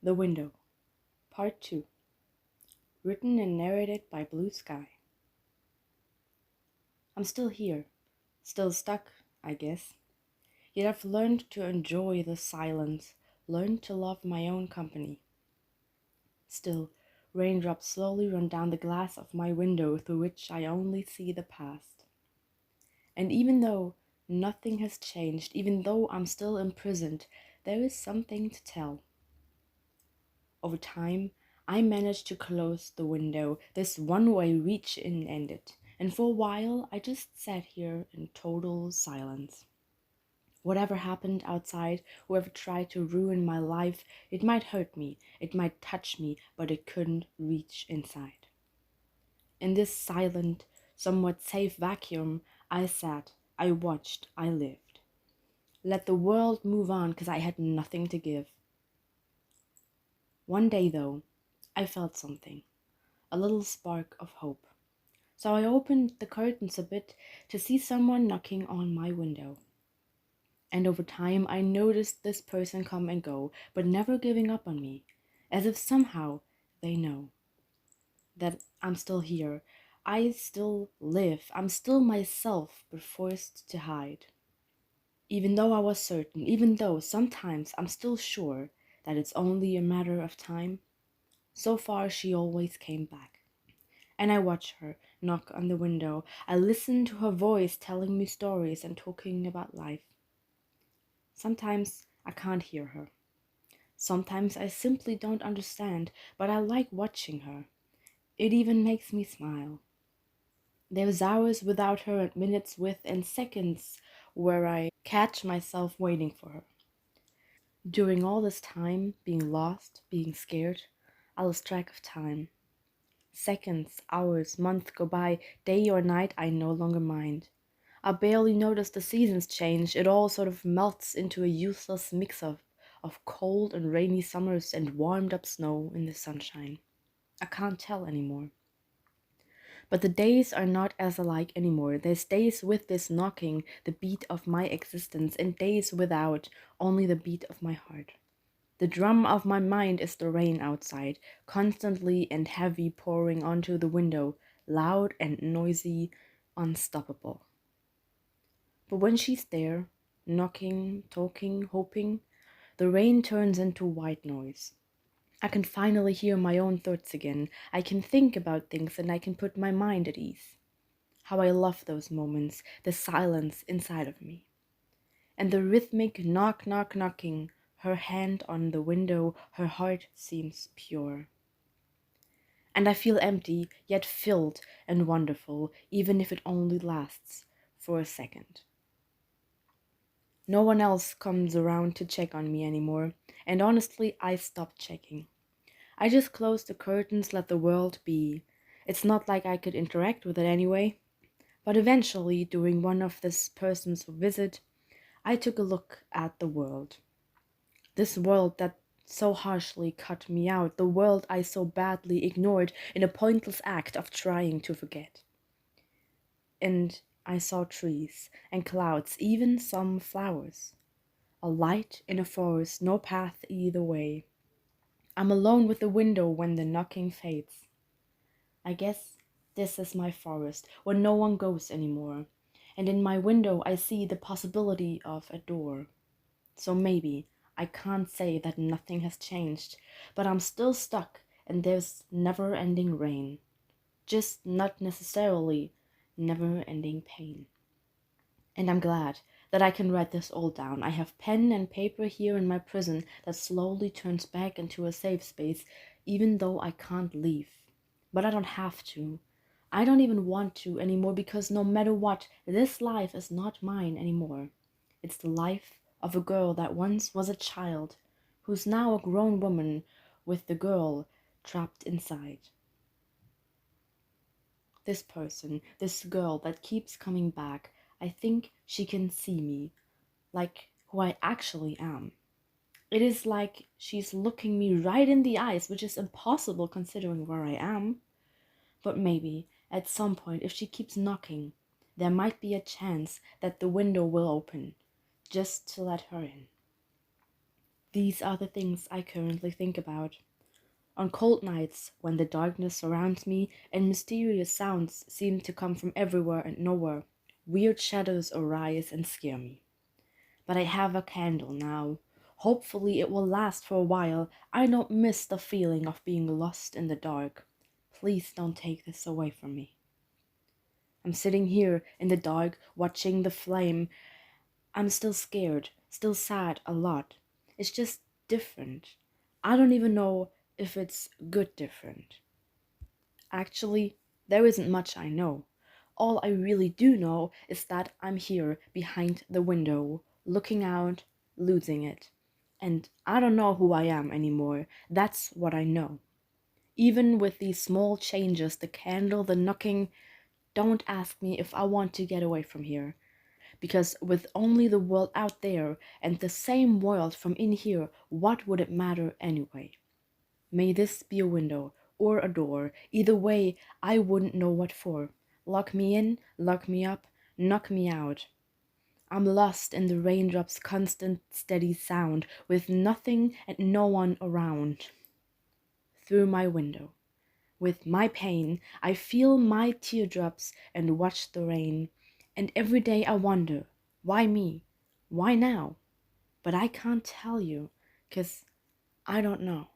The Window, Part 2. Written and narrated by Blue Sky. I'm still here, still stuck, I guess. Yet I've learned to enjoy the silence, learned to love my own company. Still, raindrops slowly run down the glass of my window through which I only see the past. And even though nothing has changed, even though I'm still imprisoned, there is something to tell. Over time, I managed to close the window. This one-way reach-in ended, and for a while I just sat here in total silence. Whatever happened outside, whoever tried to ruin my life, it might hurt me, it might touch me, but it couldn't reach inside. In this silent, somewhat safe vacuum, I sat, I watched, I lived. Let the world move on, 'cause I had nothing to give. One day, though, I felt something, a little spark of hope. So I opened the curtains a bit to see someone knocking on my window. And over time, I noticed this person come and go, but never giving up on me, as if somehow they know that I'm still here. I still live. I'm still myself, but forced to hide. Even though I was certain, even though sometimes I'm still sure that it's only a matter of time, so far she always came back. And I watch her knock on the window. I listen to her voice telling me stories and talking about life. Sometimes I can't hear her. Sometimes I simply don't understand, but I like watching her. It even makes me smile. There's hours without her and minutes with and seconds where I catch myself waiting for her. During all this time, being lost, being scared, I lose track of time. Seconds, hours, months go by, day or night, I no longer mind. I barely notice the seasons change. It all sort of melts into a useless mix of cold and rainy summers and warmed up snow in the sunshine. I can't tell anymore. But the days are not as alike anymore. There's days with this knocking, the beat of my existence, and days without, only the beat of my heart. The drum of my mind is the rain outside, constantly and heavy pouring onto the window, loud and noisy, unstoppable. But when she's there, knocking, talking, hoping, the rain turns into white noise. I can finally hear my own thoughts again. I can think about things and I can put my mind at ease. How I love those moments, the silence inside of me. And the rhythmic knock, knock, knocking, her hand on the window, her heart seems pure. And I feel empty, yet filled and wonderful, even if it only lasts for a second. No one else comes around to check on me anymore, and honestly, I stopped checking. I just closed the curtains, let the world be. It's not like I could interact with it anyway. But eventually, during one of this person's visit, I took a look at the world. This world that so harshly cut me out, the world I so badly ignored in a pointless act of trying to forget. And I saw trees and clouds, even some flowers. A light in a forest, no path either way. I'm alone with the window when the knocking fades. I guess this is my forest, where no one goes anymore. And in my window I see the possibility of a door. So maybe I can't say that nothing has changed, but I'm still stuck and there's never-ending rain. Just not necessarily never-ending pain. And I'm glad that I can write this all down. I have pen and paper here in my prison that slowly turns back into a safe space, even though I can't leave. But I don't have to. I don't even want to anymore, because no matter what, this life is not mine anymore. It's the life of a girl that once was a child, who's now a grown woman with the girl trapped inside. This person, this girl that keeps coming back, I think she can see me, like who I actually am. It is like she's looking me right in the eyes, which is impossible considering where I am. But maybe, at some point, if she keeps knocking, there might be a chance that the window will open, just to let her in. These are the things I currently think about. On cold nights, when the darkness surrounds me and mysterious sounds seem to come from everywhere and nowhere, weird shadows arise and scare me. But I have a candle now. Hopefully, it will last for a while. I don't miss the feeling of being lost in the dark. Please don't take this away from me. I'm sitting here in the dark, watching the flame. I'm still scared, still sad a lot. It's just different. I don't even know if it's good different. Actually, there isn't much I know. All I really do know is that I'm here behind the window, looking out, losing it. And I don't know who I am anymore. That's what I know. Even with these small changes, the candle, the knocking, don't ask me if I want to get away from here. Because with only the world out there and the same world from in here, what would it matter anyway? May this be a window or a door. Either way, I wouldn't know what for. Lock me in, lock me up, knock me out. I'm lost in the raindrops' constant, steady sound, with nothing and no one around. Through my window, with my pain, I feel my teardrops and watch the rain. And every day I wonder, why me? Why now? But I can't tell you, 'cause I don't know.